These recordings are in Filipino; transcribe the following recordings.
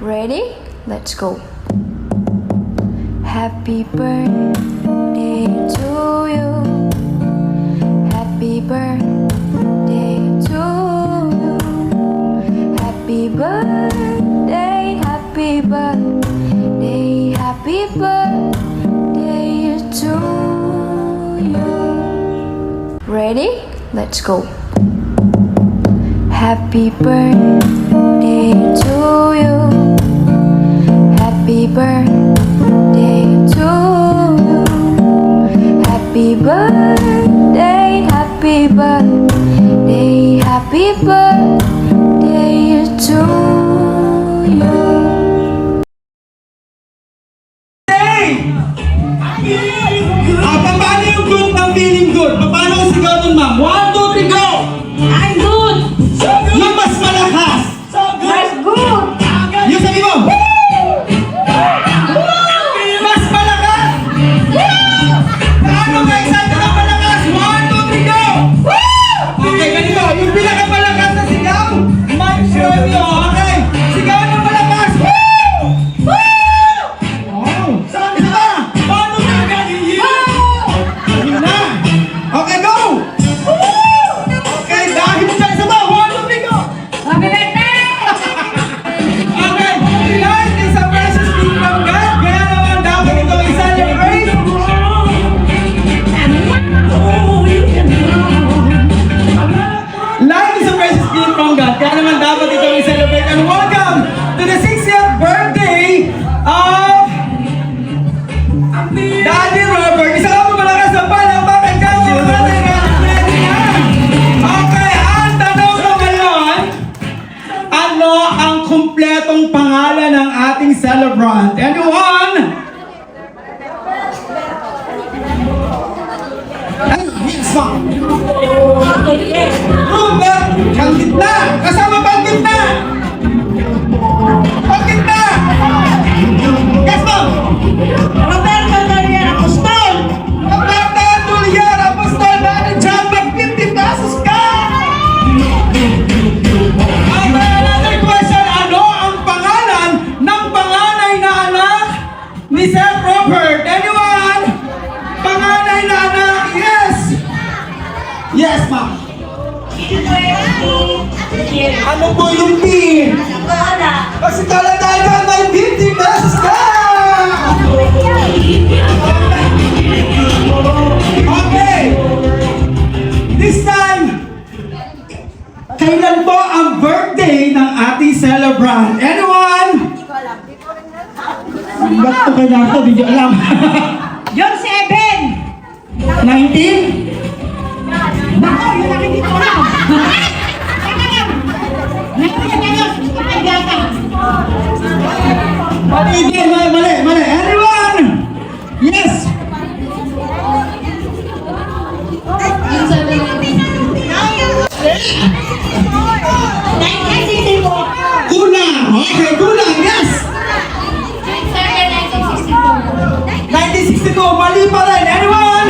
Ready? Let's go. Happy birthday to you. Happy birthday to you. Happy birthday, happy birthday, happy birthday to you. Ready? Let's go. Happy birthday to you. Happy birthday to you. Happy birthday, happy birthday, happy birthday to you. Paano yung good ng feeling good? Paano ang sigaw nun, ma'am? 1, 2, 3, go! I'm good! Yung mas malakas! That's good! Yung sabi mo! Mas malakas! Paano nga excited ang malakas? 1, 2, 3, go! Okay, ganito. Yung pinakamalakas na sigaw, Mike Shermio. Okay, sigaw ng malakas! Saan ka? Paano nga ganyan? Yun na. Okay, go! Okay, dahil mo dyan sa ba? 1, 2, 3, go! Happy birthday! Okay, life is a precious gift from God. Kaya naman dapat ito i-celebrate. Life is a precious gift from God. Kaya naman dapat ito i-celebrate. And welcome to the 60th birthday of Daddy Robert. Isa ka mo malakas na palakpakan dyan. Okay, ang tanong ko ngayon, ano ang kumpletong pangalan ng ating celebrant? Anyone? Ay, yes, ma'am. Robert, ang gitna. Kasama pa ang gitna. Ang gitna. Yes, ma'am. Roberto Dorian Apostol! Roberta Tulier, Apostol, Daddy John, mag 50 pesos ka. Another question, ano ang pangalan ng panganay na anak ni Sir Robert? Anyone? Panganay na anak? Yes! Yes, ma'am. Ano po yung P? Kasi taladagan may 50 pesos ka! Okay! This time, kailan po ang birthday ng ating celebrant? Anyone? Ba't ito kailangan ko? Hindi ko alam. John 7! 19? Bako, yun ang hindi ko alam! Teka lang! Nakikita! Hindi, mali. Anyone? Yes! Kulang! Okay, kulang! Yes! 1962, mali pa rin. Anyone?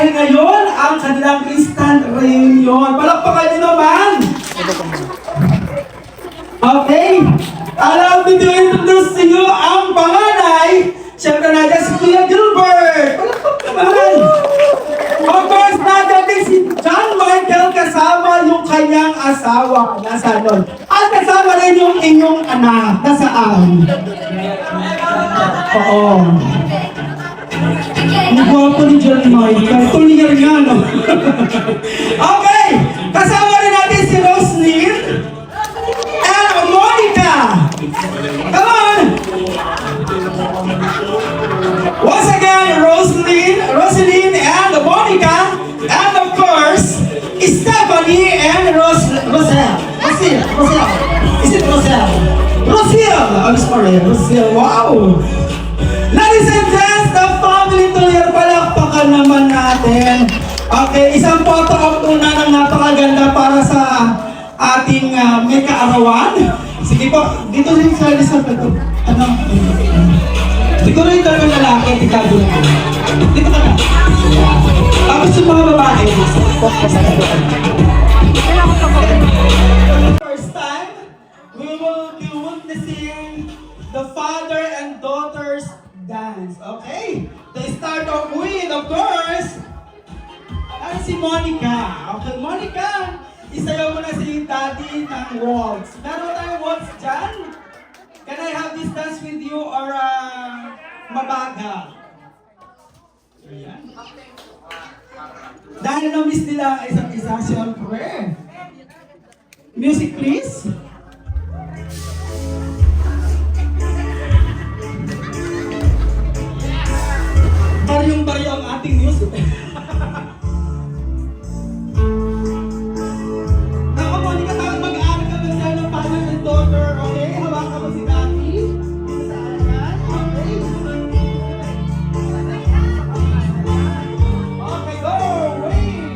dahil ngayon ang kanilang instant reunion. Palakpakan niyo naman! Okay, allow me to introduce to you ang panganay. Siyempre nandiyan si Kuya Gilbert. Palakpak naman! Of course, nandiyan din si John Michael kasama yung kanyang asawa. Nasa nun. At kasama rin yung inyong anak. Nasaan? Oo. Ang gwapo ni John Michael. Tulier nga, no? Okay! Kasama rin natin si Roslyn and Monica. Come on! Once again, Roslyn and Monica, and of course, Stephanie and Roselle. Is it Roselle? Roselle! I'm sorry, Roselle. Wow! Ladies and gents, the family Tulier, palakpakan naman natin. Okay, isang photo op muna ng napakaganda para sa ating may kaarawan. Sige po, dito rin sa ano? Siguro yung dalawang lalaki, ikago na. Dito ka na. Tapos yung mga babae. First time, we will be witnessing the father and daughter's dance. Okay? To start off with, of course, ay si Monica. Okay, Monica, isayaw mo na si Daddy ng waltz. Meron tayong waltz dyan? Can I have this dance with you or mabagal? Ayan. Dahil na-miss nila isa't isa, siyempre. Music please. Baryong-baryo ang ating music. Ako, Monica, tawag mag-aaral ka mag-sign ng father and daughter, okay? Hawakan mo si Daddy. Dito sa ayan, okay? Okay, go! Wait!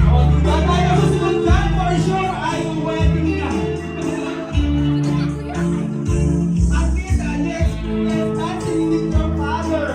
O, diba tayo susunod dyan? For sure, ay wedding na. At least, let's dance with your father.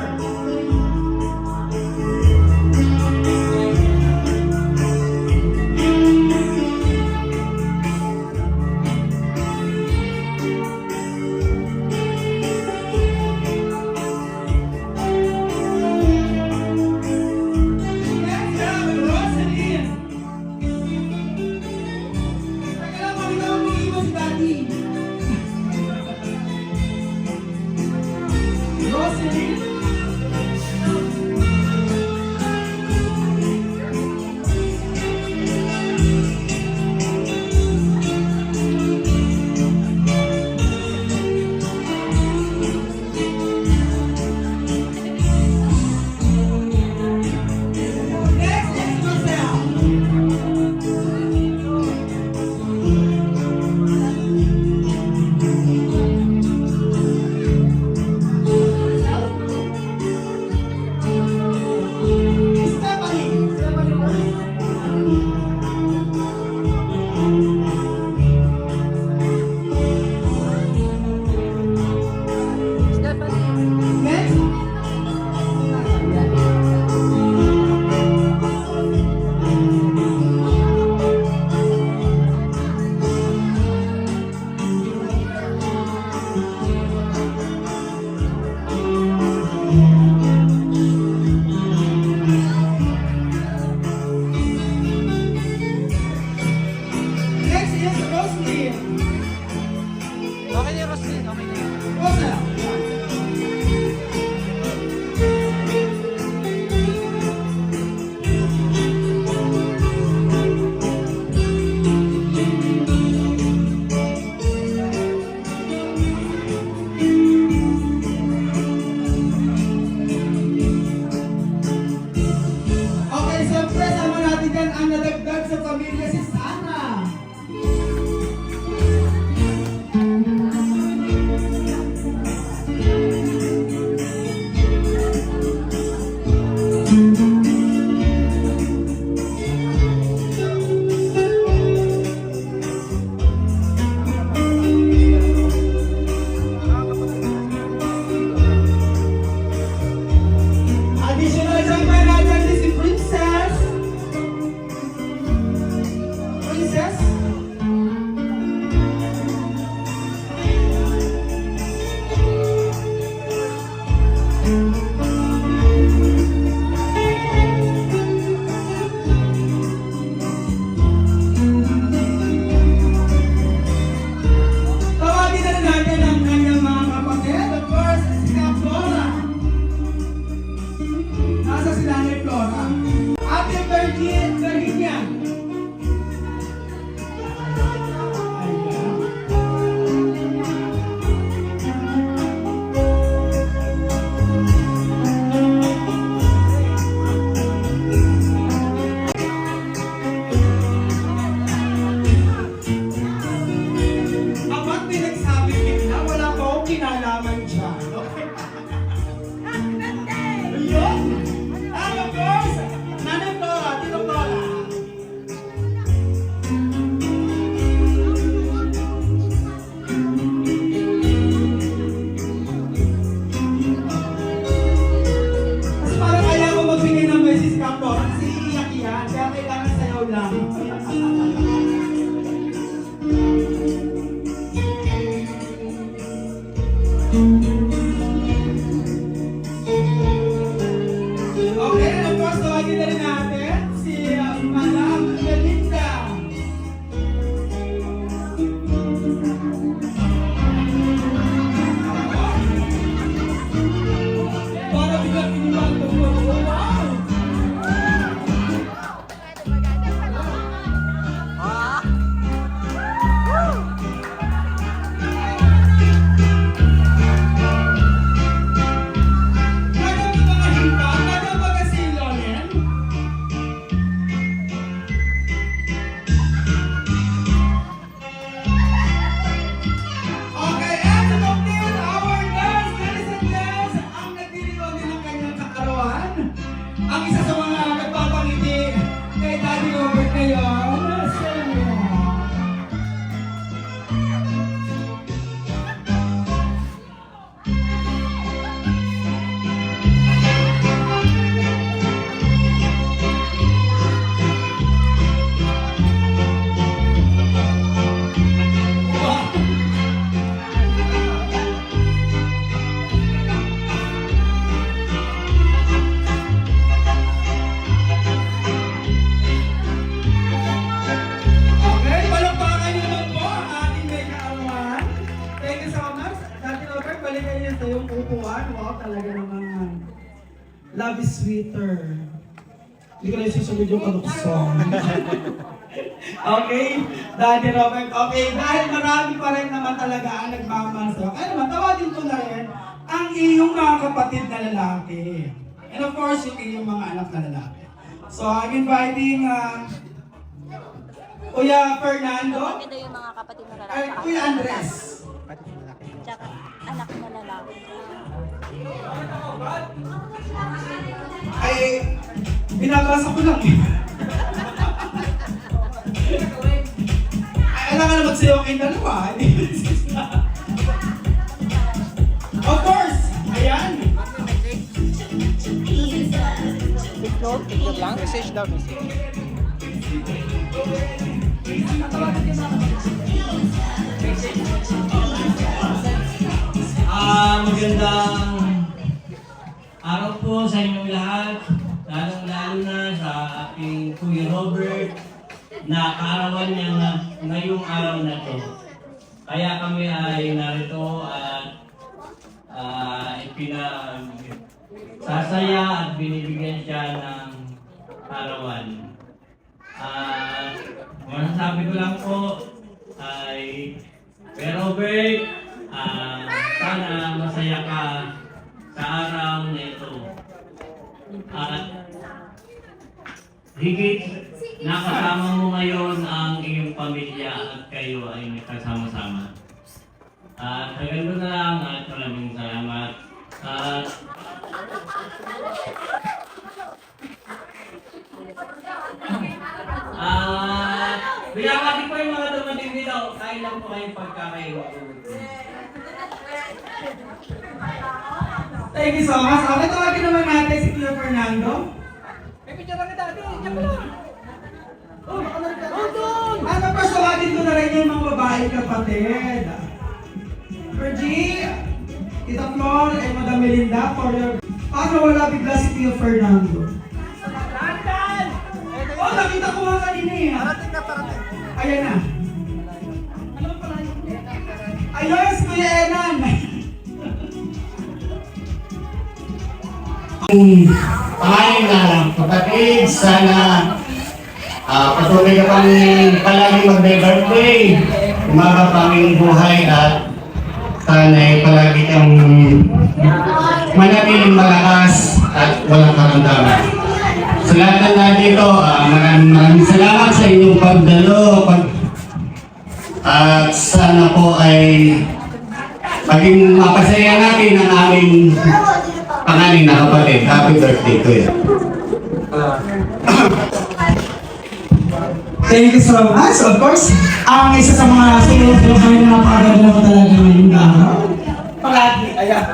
Asa si Nanay Flora? Ate Virginia. Apat pinagsabi kita, wala pa akong kinalaman dyan. Okay? Ayun! Ah, of course! Nanay Flora, Tito Flora. Kasi parang ayaw ko magbigay ng message ka, Flora, kasi iiyak yan, kaya kailangan sayaw lang. Okay, and of course, tawagin na rin natin si Madam Belinda. Para biglang pinipan ko po. Wow! Madam yung mga himpa, Madam baga si Loren. Okay, and to complete our dance, ladies and gents, ang nagdiriwag din ng kanyang kaarawan, ang isa sa mga nagpapangiti kay Daddy Robert ngayon. Okay, palakpakan niyo naman po ang ating may kaarawan. Thank you so much. Daddy Robert, balikan niyo sa iyong upuan. Wow, talaga naman. Love is sweeter. Hindi ko na susunod yung kaluksong. Okay, Daddy Robert. Okay, dahil marami pa rin naman talaga ang nagmamahal sa'yo. Kaya naman, tawagin ko na rin ang iyong mga kapatid na lalaki. And of course, yung iyong mga anak na lalaki. So, I'm inviting Kuya Fernando, Ito yung mga kapatid na ay lalaki. Kuya Andres. Tsaka anak na lalaki. Ay, binabasa ko lang eh. Ay, alam ka na magsayaw kayong dalawa. Of course, ayan. Message daw, message. Magandang araw po sa inyong lahat, lalong-lalo na sa aking Kuya Robert na kaarawan niya ngayong araw na to. Kaya kami ay narito at sasaya at binibigyan siya ng kaarawan. Masasabi ko lang po ay Kuya Robert, sana masaya ka sa araw na ito. At higit nakasama mo ngayon ang iyong pamilya at kayo ay nagkasama-sama. At hanggang doon na lang at maraming salamat. At binabati ko yung mga dumating dito. Kain lang po kayong pagkakain. Thank you so much. Okay, tawagin naman natin si Kuya Fernando. Ano pa, tawagin ko na rin yung mga babae kapatid. Virgie, Tita Flor, and Madam Melinda for your... Paano wala bigla si Kuya Fernando? Oh, nakita ko nga kanina eh. Ayan na. Ayos, Kuya Enan. pangalan na kapatid, sana patuloy ka pang palagi mag-birthday, umabapanging buhay at sana'y palagi kang manatiling malakas at walang karamdaman. Sa lahat ng nandito, maraming salamat sa inyong pagdalo at sana po ay maging mapasaya natin ang aming pangalan na kapatid. Happy birthday to you. Thank you so much. Of course, ang isa sa mga sunod-sunod kami na napakaganda ko talaga ngayong araw. Palagi. Ayan.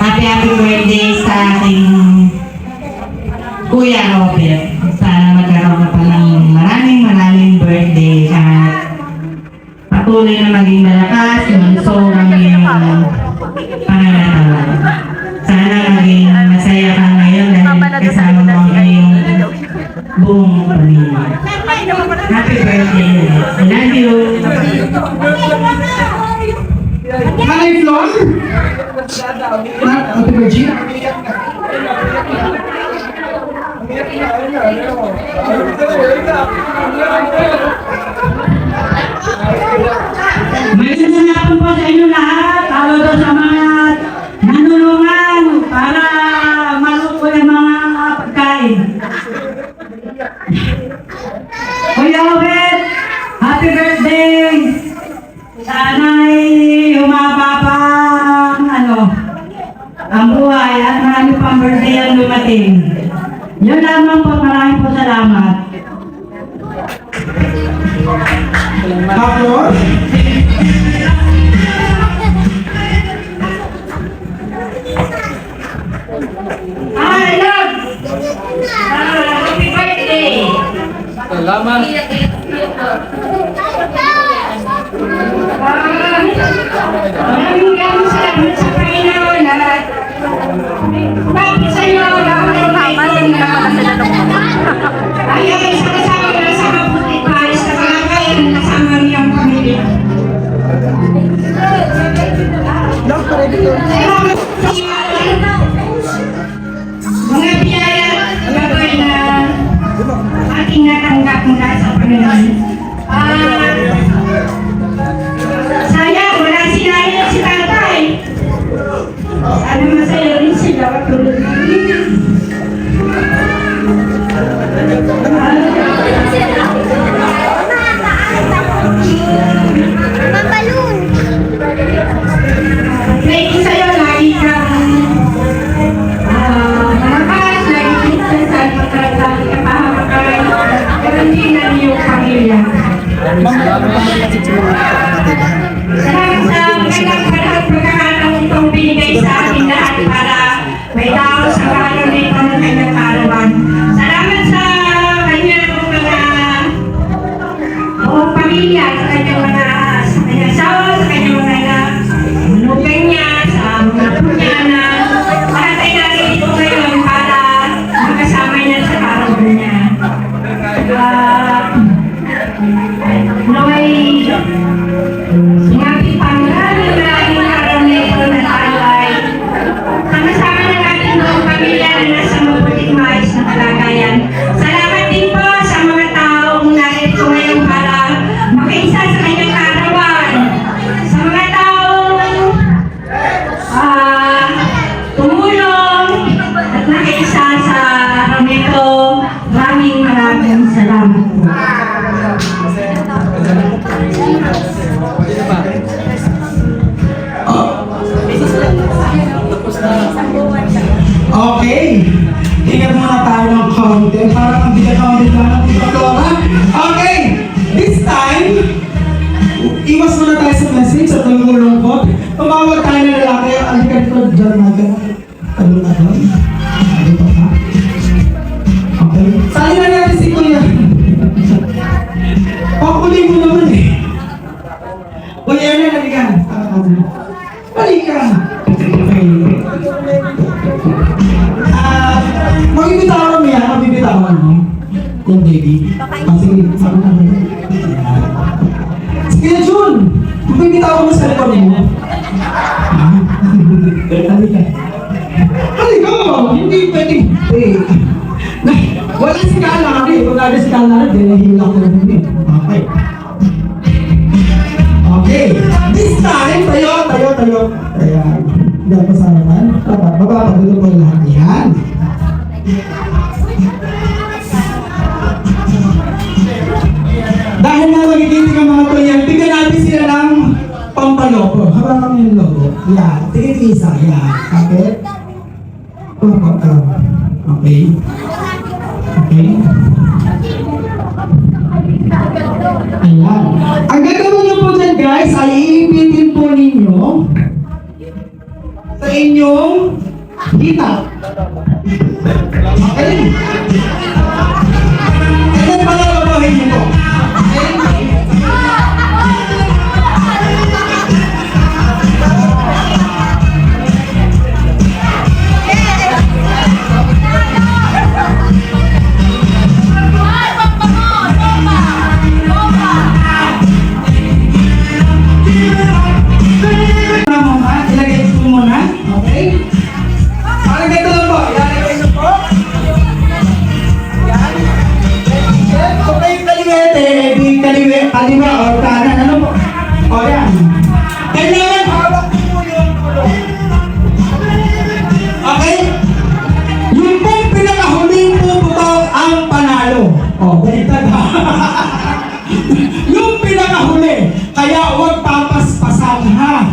Happy birthday sa ating Kuya Robert. Sana magkaroon ka pa ng maraming birthday at patuloy na maging malakas, manso ang iyong pangangatawan. Sana maging masaya ka ngayon dahil kasama mo ang iyong buong pamilya. Happy birthday. I love you. Manay Flor? Ate Virgie? Magandang hapon po sa inyo lahat. Talo daw sa mga nanulungan para maluto ng mga pagkain. Kuya Obet, happy birthday! Sana'y humaba pa ang buhay at marami pang birthday ang dumating. Yun lamang po, maraming po salamat. Flor? Hi, love! Happy birthday! Maraming salamat sa Panginoon at bakit sa iyo lahat ng ayaw ay sa kasama na sa mabuting paris na kalagayan kasama niyang pamilya. Mga biyaya gagawin na ating natanggap mula sa Panginoon. Sayang, wala si nanay at si tatay. Sana masaya rin sila katulad namin. Thank you sa'yo, lagi kang malakas, lagi kang saan magkakasali ka pa, makarantinan yung pamilya. Salamat sa magandang pagkakataon itong binigay sa ating lahat para may tao sa kayo nito ng kanyang karawan. Salamat sa kanyang mga buong pamilya, sa kanyang asawa, sa kanyang mga anak, manugang niya, sa mga apo niya na lahat ay natin ito ngayon para makasama niya sa karawan niya. Naway sinabi pa maraming araw na ito na tayo ay sama-sama na natin buong pamilya na nasa mabuting maayos na kalagayan. Salamat din po sa mga taong narito ngayon para makiisa sa kanyang karawan. Sa mga taong tumulong at nakiisa sa araw nito, maraming salamat po. Okay. Tingnan muna tayo ng konti. Parang ang bigat-konti lang ng Tita Flora. Okay. This time, iwas muna tayo sa message at nangulungkot. Tumawag tayo ng lalaki. Ang likod dyan natin. Ano na doon? Ano pa ba? Okay. Saan na natin si Kuya? Pakuling mo naman eh. Kuya, ano na naligan? Balikan. Okay. Magbibitawan mo yan, magbibitawan mo. Kung baby. Sige, sabi na rin. Sige na, Jun. Magbibitawan mo sa likod mo. Robert, halika. Halika! Hindi pwedeng. Wala si Kala kasi. Kung nada si Kala, dinahila ko lang din. Okay. Okay. This time, tayo. Ayan. Diyan pa sa naman. Baba, pagdulo ko lahat. Yan. Dahil na magigiting ang mga player, bigyan natin sila ng pampalopo. Habang kami yung logo. Yan. Tingin isa. Yan. Okay? Okay. Okay. Ayan. Ang gagawin niyo po dyan guys, ay iipitin po ninyo sa inyong hita. Okay? And then palalabahin niyo po. Ilagay ito muna. Okay? Parang ganito lang po. Ilalagay ito po. Yan. Okay, kaliwete. Di kaliwa o kanan. Ano po? O yan. Kailangan hawak po yung ulo. Okay? Yung pong pinakahuling puputok ang panalo. O, baliktad ha. Yung pinakahuli. Kaya huwag papaspasan ha.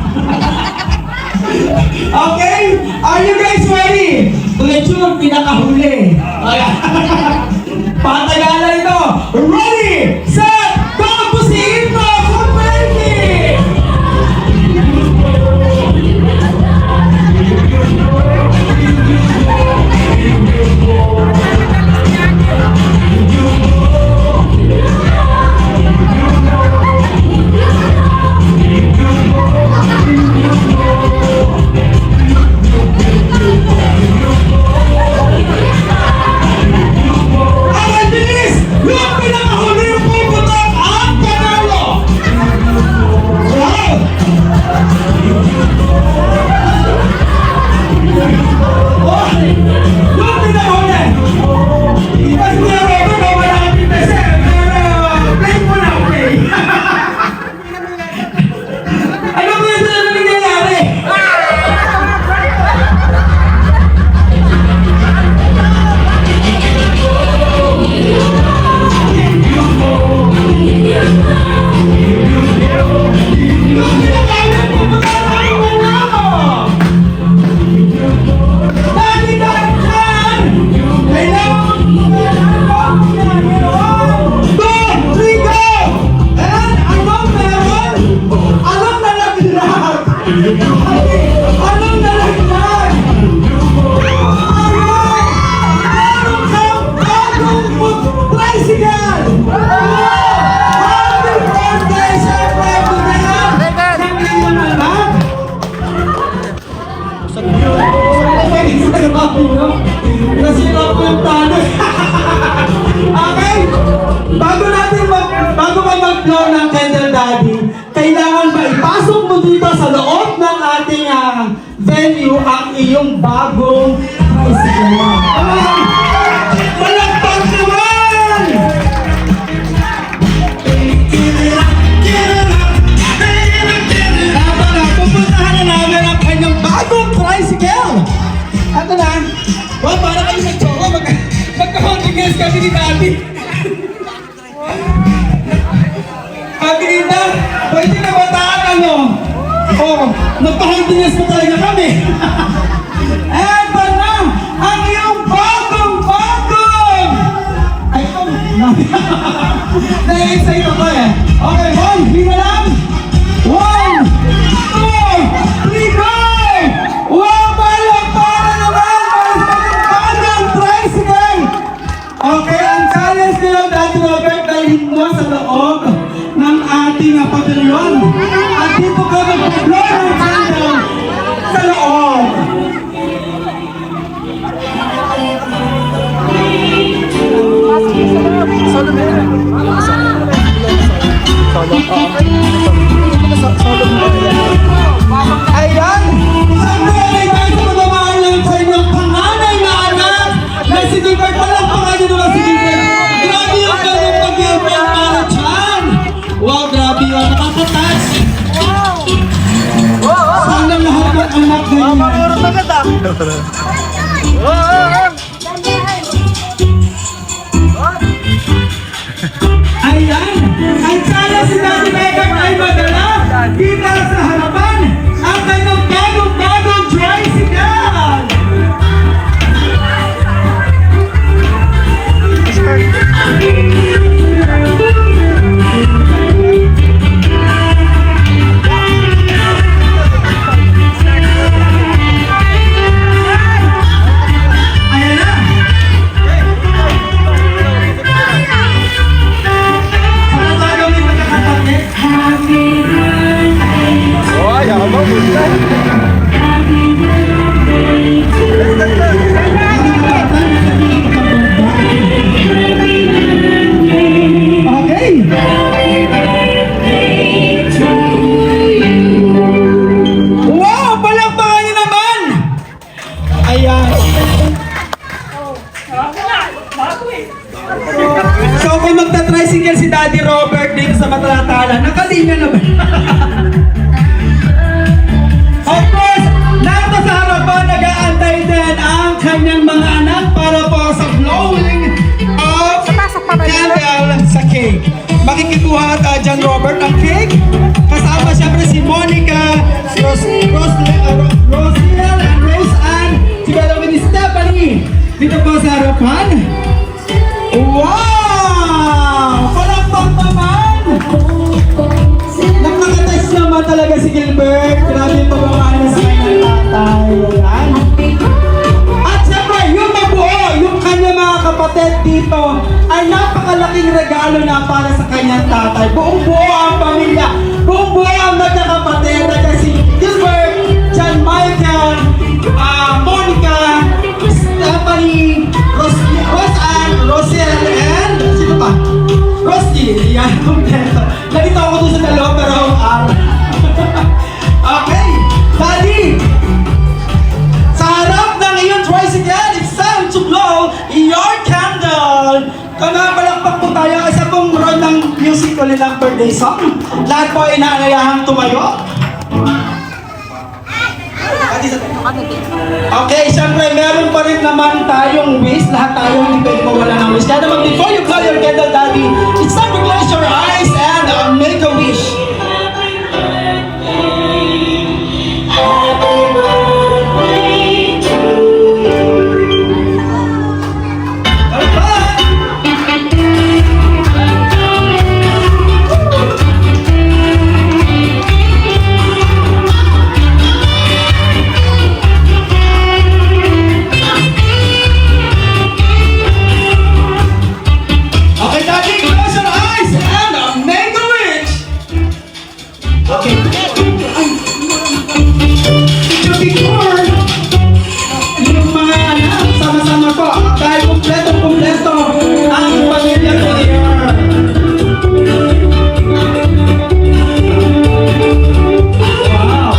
Okay? Are you guys ready? Ulit yung pinakahuli. Patagalan ito. Ready, set, go! Pusiin mo! Completely! Ang bilis! Yung pinakahuli yung puputok ang panalo! Wow! Oh! Yung pinakahuli! Mas niya Robert, wala kang pintese. Pero, play mo na, okay? Ano ba yung nangyayari? Anong nalaglag? Meron kang bagong tricycle! Happy birthday, siyempre! Ng iyong anak! Nasira po yung tanong. Okay? Bago ka mag-blow ng candle daddy, kailangan ba ipasok mo dito sa loob ng ating venue ang iyong bagong tricycle? Malakpak naman! Pupuntahan na namin ang kanyang bagong tricycle! Ito na. Wow, para kayo sa choco. Magka-holding kami ni Daddy. Pag-inita, pwede na bataan ano? Oh, nagpa-holding pa talaga kami. Eto na, ang iyong bagong-bagong! Ay, ito. Na-excite ako eh. Okay, one, lima lang. 1, 2, 3, go! Wow, para naman! Bagong tricycle! Okay, ang challenge nila Daddy Robert dalhin mo sa loob ng ating pavilion. At dito ka mag-blow ng candle sa loob. Ayan! At sana si Daddy Megan ay madala kita sa harapan ang kanyang bagong tricycle! Ayan na! Ano gagawin magkakapatid? Okay! Wow! Palakpakan niyo naman! Ayan. So kung magta-tricycle si Daddy Robert dito sa Matalatalan, nakalinya na ba? Of course, narito sa harapan nag-aantay din ang kanyang mga anak para po sa blowing of candle sa cake. Makikikuha John Robert ang cake. Kasama siyempre si Monica, Rosel and Rose Ann, together with Stephanie. Dito po sa harapan. Wow! Palakpak naman! Nakakatouch naman talaga si Gilbert. Grabe yung pagmamahal niya sa kanyang tatay. Ayan. At siyempre, yung mabuo, yung kanyang mga kapatid dito, ay napakalaking regalo na para sa kanyang tatay. Buong buo ang pamilya. Buong buo ang magkakapatid. Kasi Gilbert, John Michael, Monica, Stephanie, Rose Ann, Rosel, and sino pa? Rosti. Yan, kompleto. Nalito ako doon sa dalawa pero okay. Daddy, sa harap ng iyong tricycle, it's time to blow your candle. Palakpak po tayo. Isa pong round ng music ko nilang birthday song. Lahat po ay inaanayahang tumayo. Okay, siyempre meron pa rin naman tayong wish. Lahat tayo hindi pwede mawala ng wish. Kaya naman before you blow your candle, Daddy, it's time to close your eyes and make a wish. Okay, Daddy, close your eyes and make a wish. Okay. Ay, before, yung mga anak, sama-sama po. Dahil kumpleto ang pamilya ko here. Wow.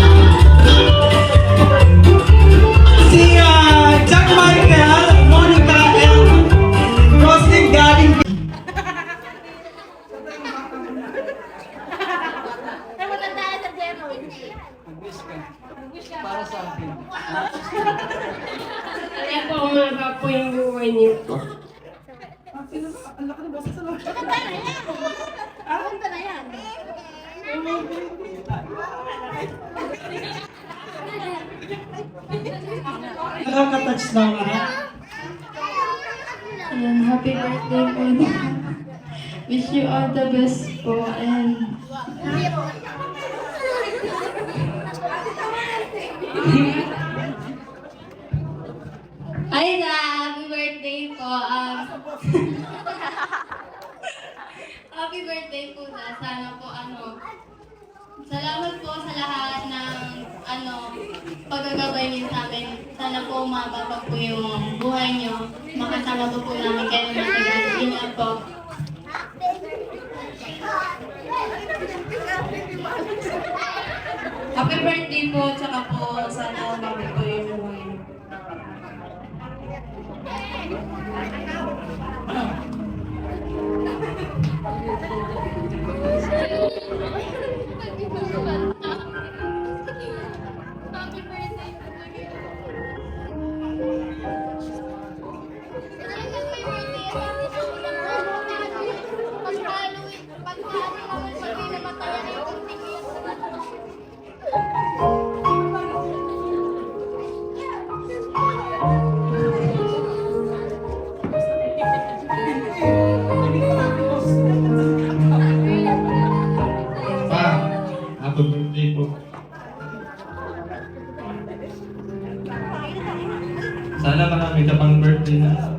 Si Jack Michael, Monica, and Roslyn galing. Kaya po umaga po yung buhay niyo. Nakaka-touch lang ha. Ayan, happy birthday po. Wish you all the best po and Ay, happy birthday po. Happy birthday po na. Sana po salamat po sa lahat ng paggagabay niyo sa amin. Sana po umaba pa po yung buhay niyo. Makasama po namin kayo ng matagal. Yun lang po. Happy birthday po, tsaka po sana umaba po yung buhay niyo. Happy birthday. Sana marami ka pang birthday na.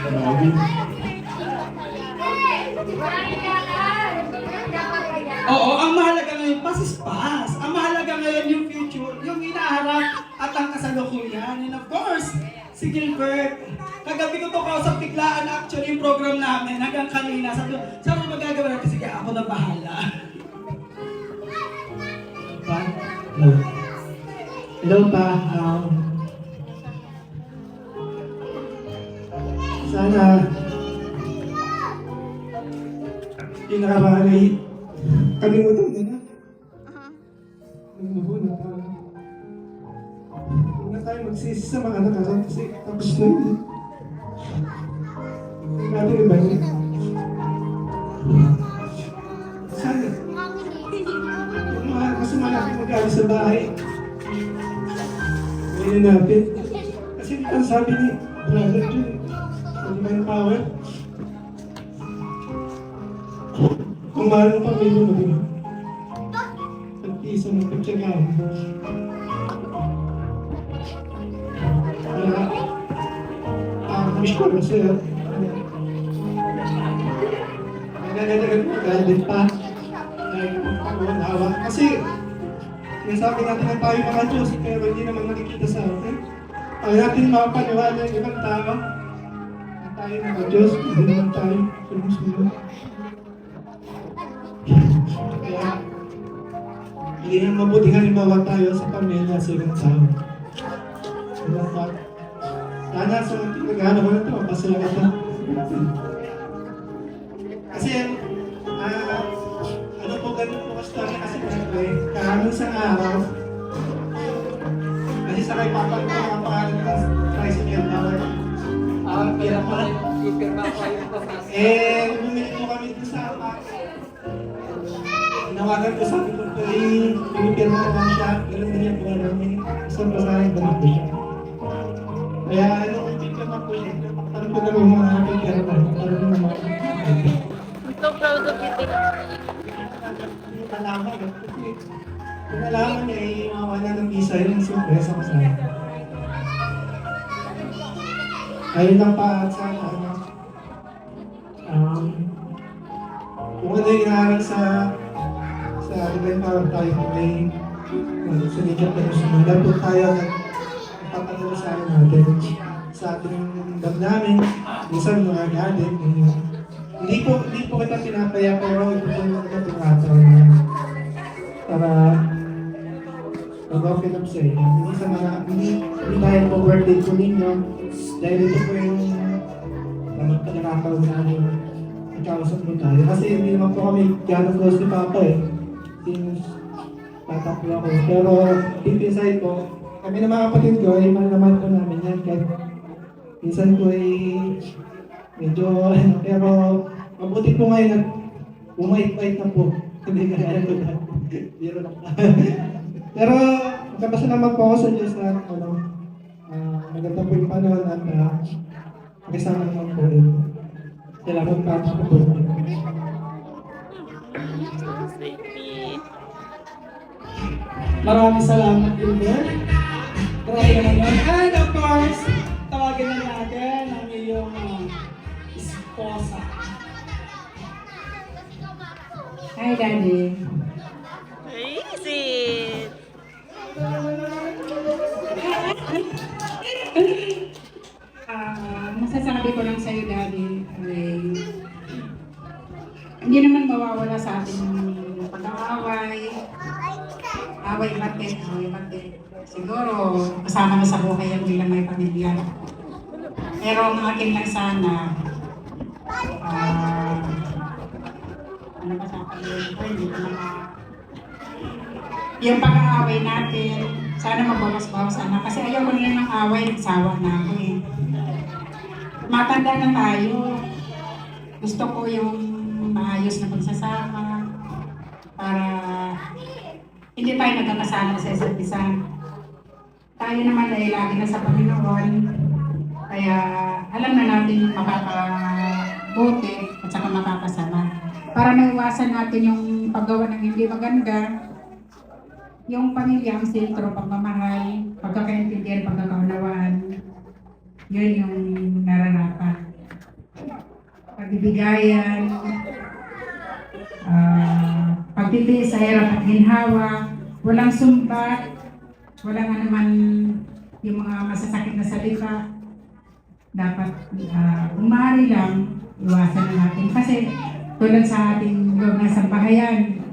Grabe. Oo, ang mahalaga ngayon, pas. Ang mahalaga ngayon yung future, yung inaharap at ang kasalukuyan. And of course, si Gilbert. Kagabi ko to kausap biglaan actually yung program namin hanggang kanina. Sabi mo magagawa natin? Sige, ako na bahala. Pa? Hello. Hello pa. Sana yung nakaraang ay kalimutan mo na. Nagmubo na tayo. Huwag na tayo magsisi sa mga nakaraan kasi tapos na yun. Huwag natin iba yun. Sana. Yung mga kasama natin mag-aari sa bahay. Ngayon natin. Kasi dito ang sabi ni Brother Jun. Sabi ba yung power? Kung mahal mo pamilya mo din. Pag-isa mo pagtsagaan. Wish ko rin sa'yo. Nagdadagan mo din pa. Dahil pag-uwan-awa. Kasi, sinasabi natin na tayo mga Diyos, pero hindi naman nakikita sa atin. Pag natin mapaniwala yung ibang tao, na tayo mga Diyos, hindi naman tayo sumusunod. Kaya, hindi na mabuting halimbawa tayo sa pamilya sa ibang tao. Sana sa naghahanap ko na ito, masaya ka ito. Kasi, ano po ganun po kasi tayo kasi karaming isang araw. Kasi sa kay Papa ko mga pangalan ka, tricycle power. Kaya pa rin, bumili po kami dito sa Nawagan ko sa akin ko pinipirma ko lang siya, ganun din yung buwan namin. Isang pasahin ba natin siya. Kaya ano, pinipirma ko siya, ano ko naman mga pinipirma ko, ano naman mga I'm so proud of you, Tito. Kung nalaman niya ay mawala ng visa, yun ang surpresa ko sa akin. Ayun lang pa at sana, kung ano yung inaarang sa Divine Power tayo kung may sumikat na sumunod po tayo at ipapadala sa akin natin sa ating damdamin, minsan mga galit. Hindi po kita pinapaya pero ito po yung kita tinatawag para mag-open up sa inyo. Hindi sa mga, hindi dahil po birthday ko ninyo, dahil ito po yung pinakatawag namin ikausap mo tayo. Kasi hindi naman po kami gano'ng close ni Papa since tatakbo ako. Pero deep inside ko, kami na mga kapatid ko ay naman po namin yan. Kahit minsan ko ay medyo pero mabuti po ngayon at umait-ait na po. Hindi ka kaya ko na. Biro lang. Pero magkabasa naman po ako sa Diyos na maganda po yung panahon at makisama naman po rin. Salamat pa po. Maraming salamat, Gilbert. Grabe naman. And of course, tawagin na natin ang iyong esposa. Hi, Daddy. Crazy! Masasabi ko lang sa'yo, Daddy, ay hindi naman mawawala sa atin yung pag-aaway. Away batin. Siguro, kasama na sa buhay ang bilang may pamilya. Pero ang akin lang sana, ano ba sa akin hindi ko yung pag-aaway natin, sana magbawas-bawas sana. Kasi ayaw ko nila ng away, nagsawa na ako eh. Matanda na tayo. Gusto ko yung maayos na pagsasama para hindi tayo nagkakasama sa isa't isa. Tayo naman ay lagi na sa Panginoon. Kaya alam na natin yung makakabuti at saka makakasama. Para maiwasan natin yung paggawa ng hindi maganda, yung pamilya ang sentro, pagmamahal, pagkakaintindihan Yun yung nararapat. Pagbibigayan, pagtitiis sa hirap at ginhawa, walang sumbat, walang naman yung mga masasakit na salita. Dapat kung maaari lang, iwasan na natin. Kasi tulad sa ating loob ng sambahayan,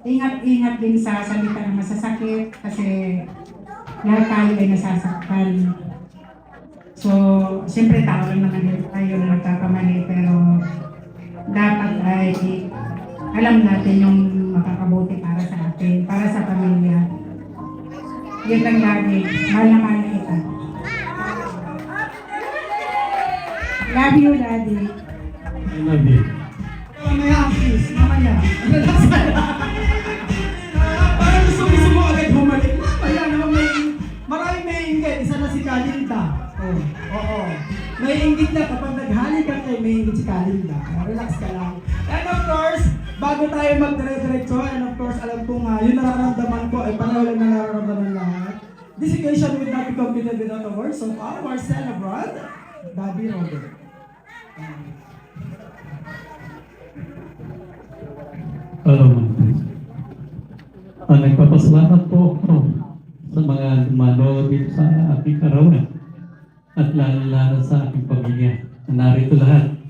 ingat-ingat din sa salita na masasakit kasi lahat tayo ay nasasaktan. So, siyempre tao lang naman din tayo na nagkakamali, pero dapat ay alam natin yung makakabuti para sa atin, para sa pamilya. Yun lang lagi. Mahal na mahal na kita. Love you, Daddy. I love you. Mamaya, please. Mamaya. Parang gusto mo agad bumalik. Mamaya naman maraming may inggit. Isa na si Kalinda. Oo. May inggit na kapag naghali ka kay may inggit si Kalinda. Relax ka lang. And of course, bago tayo magdire-diretso, and of course, alam ko nga, yung nararamdaman ko ay pareho lang na nararamdaman lahat. This occasion will not be completed without a word. So our celebrant, Daddy Robert. Hello, nagpapasalamat po ako sa mga dumalo dito sa aking karawan at lalo-lalo sa aking pamilya na narito lahat.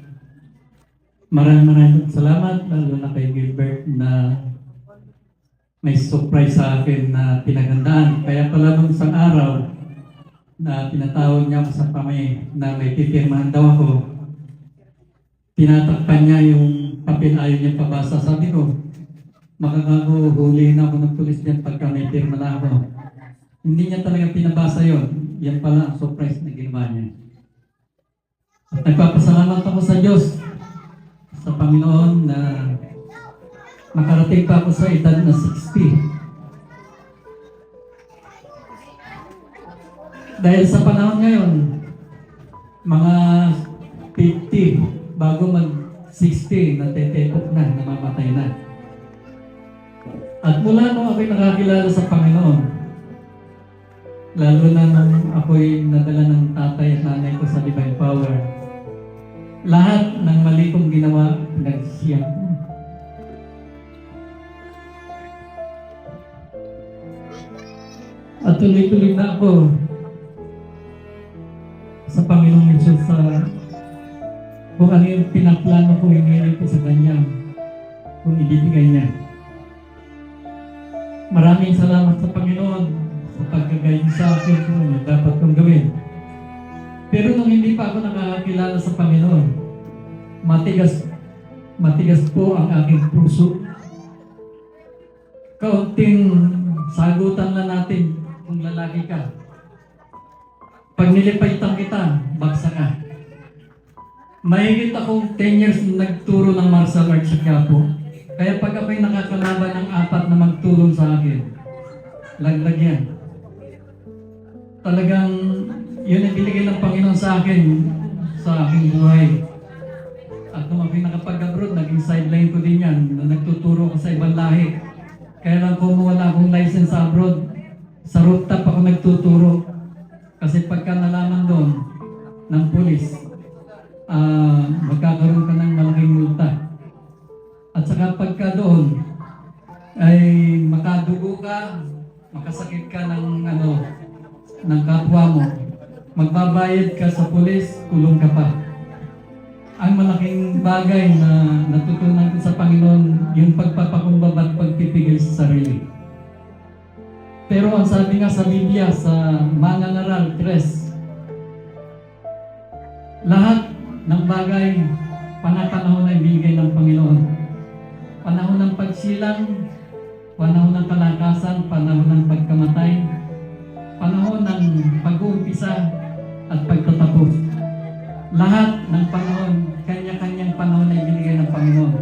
Maraming salamat lalo na kay Gilbert na may surprise sa akin na pinaghandaan. Kaya pala nung isang araw na pinatawag niya ako sa kamay na may pipirmahan daw ako, tinatakpan niya yung papel, ayaw niya pabasa. Sabi ko, makakahulihin ako ng pulis diyan pagka may pirma na ako. Hindi niya talaga pinabasa yon. Yan pala ang surprise na ginawa niya. At nagpapasalamat ako sa Diyos, sa Panginoon na makarating pa ako sa edad na 60. Dahil sa panahon ngayon, mga 50 bago mag 60, natetepok na, namamatay na. At mula nung ako'y nakakilala sa Panginoon, lalo na nung ako'y nadala ng tatay at nanay ko sa Divine Power, lahat ng mali kong ginawa, nagsisiyang ko. At tuloy-tuloy na ako sa Panginoong Hesus sa kung ano yung pinaplano ko, hinihiling ko sa Kanya, kung ibibigay niya. Maraming salamat sa Panginoon sa pagkagayin sa akin kung ano dapat kong gawin. Pero nung hindi pa ako nakakilala sa Panginoon, matigas po ang aking puso. Kaunting sagutan lang natin kung lalaki ka. Pag nilipaitan kita, bagsa ka. Mahigit akong 10 years na nagturo ng martial arts sa Quiapo. Kaya pag ako'y nakakalaban ng 4 na magtulong sa akin, laglag yan. Talagang yun ang binigay ng Panginoon sa akin, sa aking buhay. At nung ako'y nakapag-abroad, naging sideline ko din yan, na nagtuturo ko sa ibang lahi. Kaya lang kung wala akong license sa abroad, sa rooftop ako nagtuturo. Kasi pagka nalaman doon ng pulis, magkakaroon ka ng malaking multa. At saka pagka doon ay makadugo ka, makasakit ka ng kapwa mo, magbabayad ka sa pulis, kulong ka pa. Ang malaking bagay na natutunan ko sa Panginoon, yung pagpapakumbaba at pagpipigil sa sarili. Pero ang sabi nga sa Biblia, sa Mananaral 3, lahat ng bagay, panapanahon ay bigay ng Panginoon. Panahon ng pagsilang, panahon ng kalakasan, panahon ng pagkamatay, panahon ng pag-uumpisa at pagtatapos. Lahat ng panahon, kanya-kanyang panahon ay binigay ng Panginoon.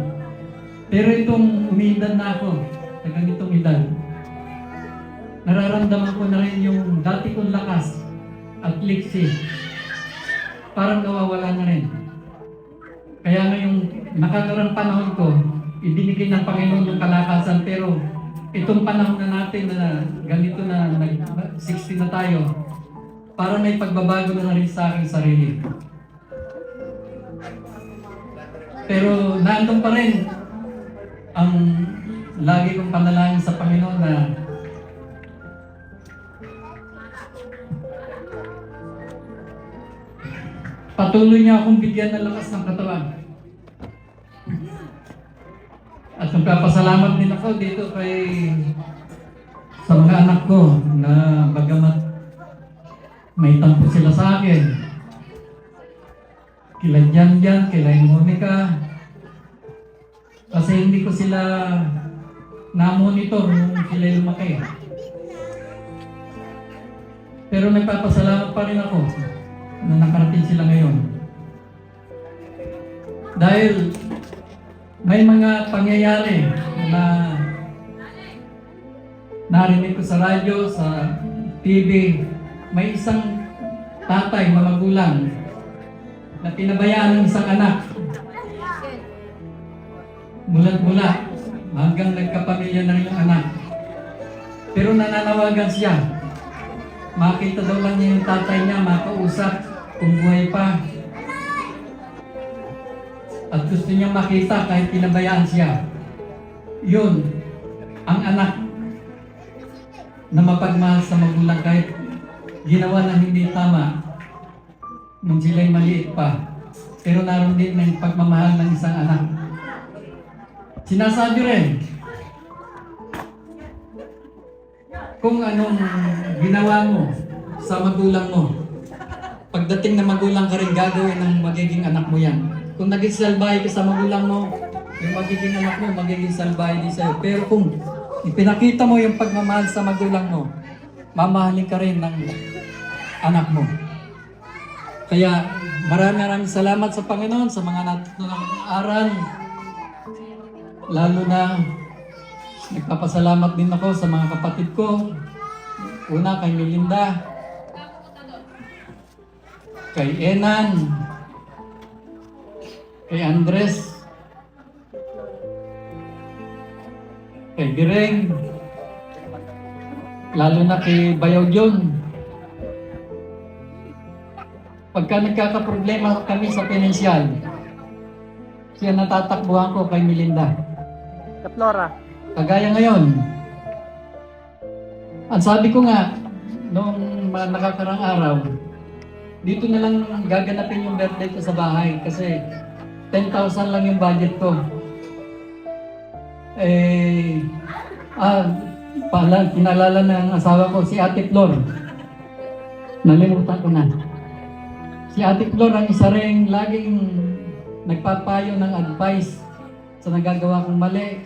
Pero itong umiidad na ako, sa ganitong edad, nararamdaman ko na rin yung dati kong lakas at liksi. Parang nawawala na rin. Kaya ngayong nakakarang panahon ko, ibinigay ng Panginoon yung kalakasan, pero itong panahon na natin na ganito na 60 na tayo, para may pagbabago na rin sa aking sarili. Pero nandun pa rin ang lagi kong panalangin sa Panginoon na patuloy niya akong bigyan ng lakas ng katawan. At nagpapasalamat din ako dito sa mga anak ko na bagamat may tampo sila sa akin. Kila Jan, kila Monica. Kasi hindi ko sila na-monitor nung sila lumaki. Pero nagpapasalamat pa rin ako na nakarating sila ngayon. Dahil may mga pangyayari na narinig ko sa radyo, sa TV, may isang tatay na magulang na pinabayaan ng isang anak. Mulat-mula hanggang nagkapamilya na rin yung anak. Pero nananawagan siya. Makita daw lang niya yung tatay niya, makausap kung buhay pa. At gusto niya makita kahit pinabayaan siya. Yun, ang anak na mapagmahal sa magulang kahit ginawa na hindi tama nung sila'y maliit pa. Pero naroon din ng pagmamahal ng isang anak. Sinasabi rin, kung anong ginawa mo sa magulang mo, pagdating na magulang ka rin gagawin ng magiging anak mo yan. Kung naging salbahe ka sa magulang mo, yung magiging anak mo, magiging salbahe din sa'yo. Pero kung ipinakita mo yung pagmamahal sa magulang mo, mamahalin ka rin ng anak mo. Kaya maraming salamat sa Panginoon sa mga natutunang aral. Lalo na nagpapasalamat din ako sa mga kapatid ko. Una kay Melinda, kay Enan, kay Andres, kay Bireng, lalo na kay Bayaw John. Pagka nagkakaproblema kami sa pinansyal, siya natatakbuhan ko kay Melinda. Flora. Kagaya ngayon, ang sabi ko nga, noong mga nakakarang araw, dito na lang gaganapin yung birthday ko sa bahay kasi 10,000 lang yung budget ko. Pinalala ng asawa ko, si Ate Flor. Nalimutan ko na. Si Ate Flor ang isa rin laging nagpapayo ng advice sa nagagawa kong mali.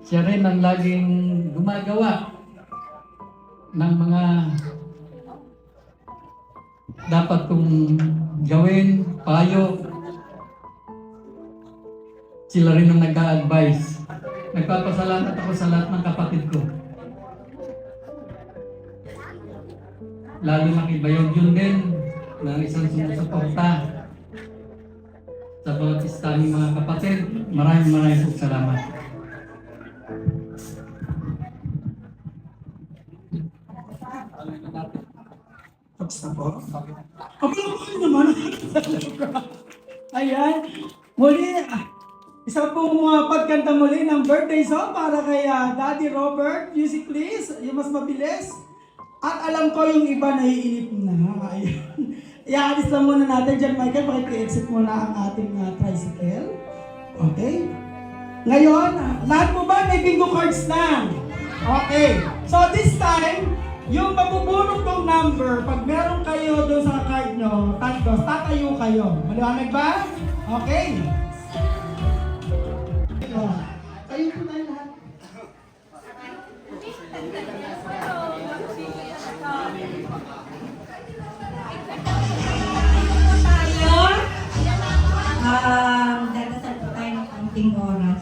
Siya rin ang laging gumagawa ng mga dapat kong gawin, payo. Sila rin ang nag-a-advise. Nagpapasalamat ako sa lahat ng kapatid ko. Lalo na kay Bayaw Jun din, na isang sumusuporta sa bawat isa ng mga kapatid. Maraming po salamat. Tapos na po. Kapalakay naman. Ayan. Muli, isa pong pagkanta muli ng birthday song para kay Daddy Robert. Music please. Yung mas mabilis. At alam ko yung iba naiinip na. Ayan. I-alis lang muna natin dyan, Michael. Pakiki-exit muna ang ating tricycle. Okay. Ngayon, lahat mo ba may bingo cards na? Okay. So this time, yung mabubunot ng number, pag meron kayo doon sa card nyo, tatayo kayo. Maliwanag ba? Okay. Tayo po tayo lahat. Dadasal po tayo ng kaunting oras.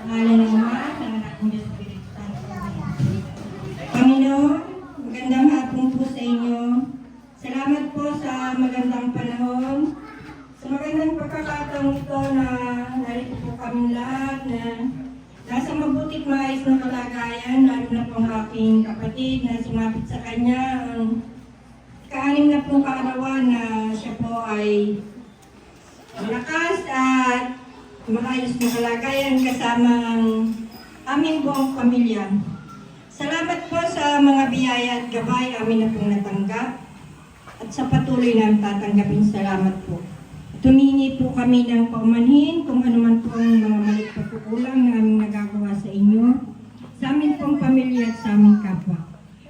Ngalan ng Ama, ng Anak ng Diyos Espiritu Santo. Panginoon, magandang hapon po sa inyo. Salamat po sa magandang panahon. Sa magandang pagkakataong ito na narito po kami lahat na nasa mabutit maayos na kalagayan, lalo na po ang aking kapatid na sumapit sa kanya ang anim na pong kaarawan na siya po ay malakas at maayos na kalagayan kasama ang aming buong pamilya. Salamat po sa mga biyaya at gabay amin na pong natanggap at sa patuloy na tatanggapin. Salamat po. Tumingi po kami ng paumanhin kung ano man po ang mga malit pagkukulang na aming nagagawa sa inyo, sa amin pong pamilya at sa aming kapwa.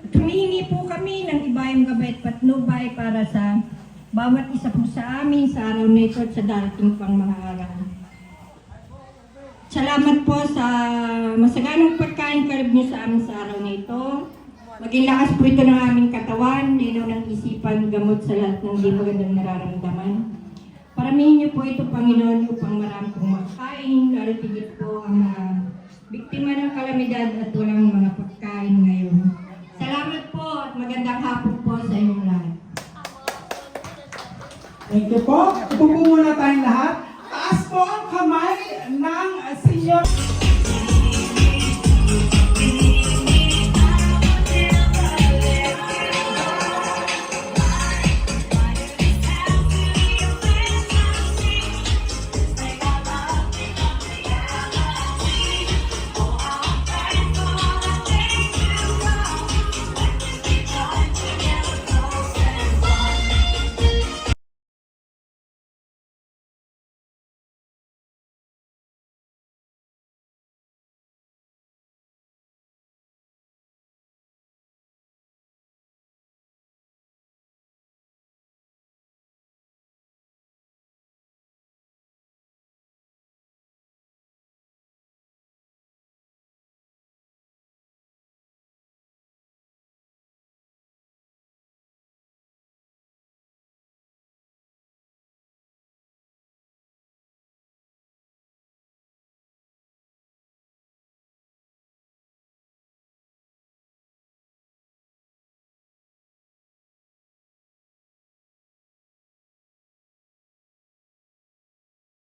Tumihingi po kami ng ibayang gabay at patnubay para sa bawat isa po sa amin sa araw na ito at sa darating pang mga araw. Salamat po sa masaganang pagkain karib niyo sa amin sa araw na ito. Maging lakas po ito ng aming katawan, linaw ng isipan, gamot sa lahat ng di magandang nararamdaman. Paramihin niyo po ito, Panginoon, upang marami pong makain, lalo tigit po ang mga biktima ng kalamidad at walang mga pagkain ngayon. Salamat po at magandang hapon po sa inyong lahat. Thank you po. Upo muna tayong lahat. Taas po ang kamay ng senior.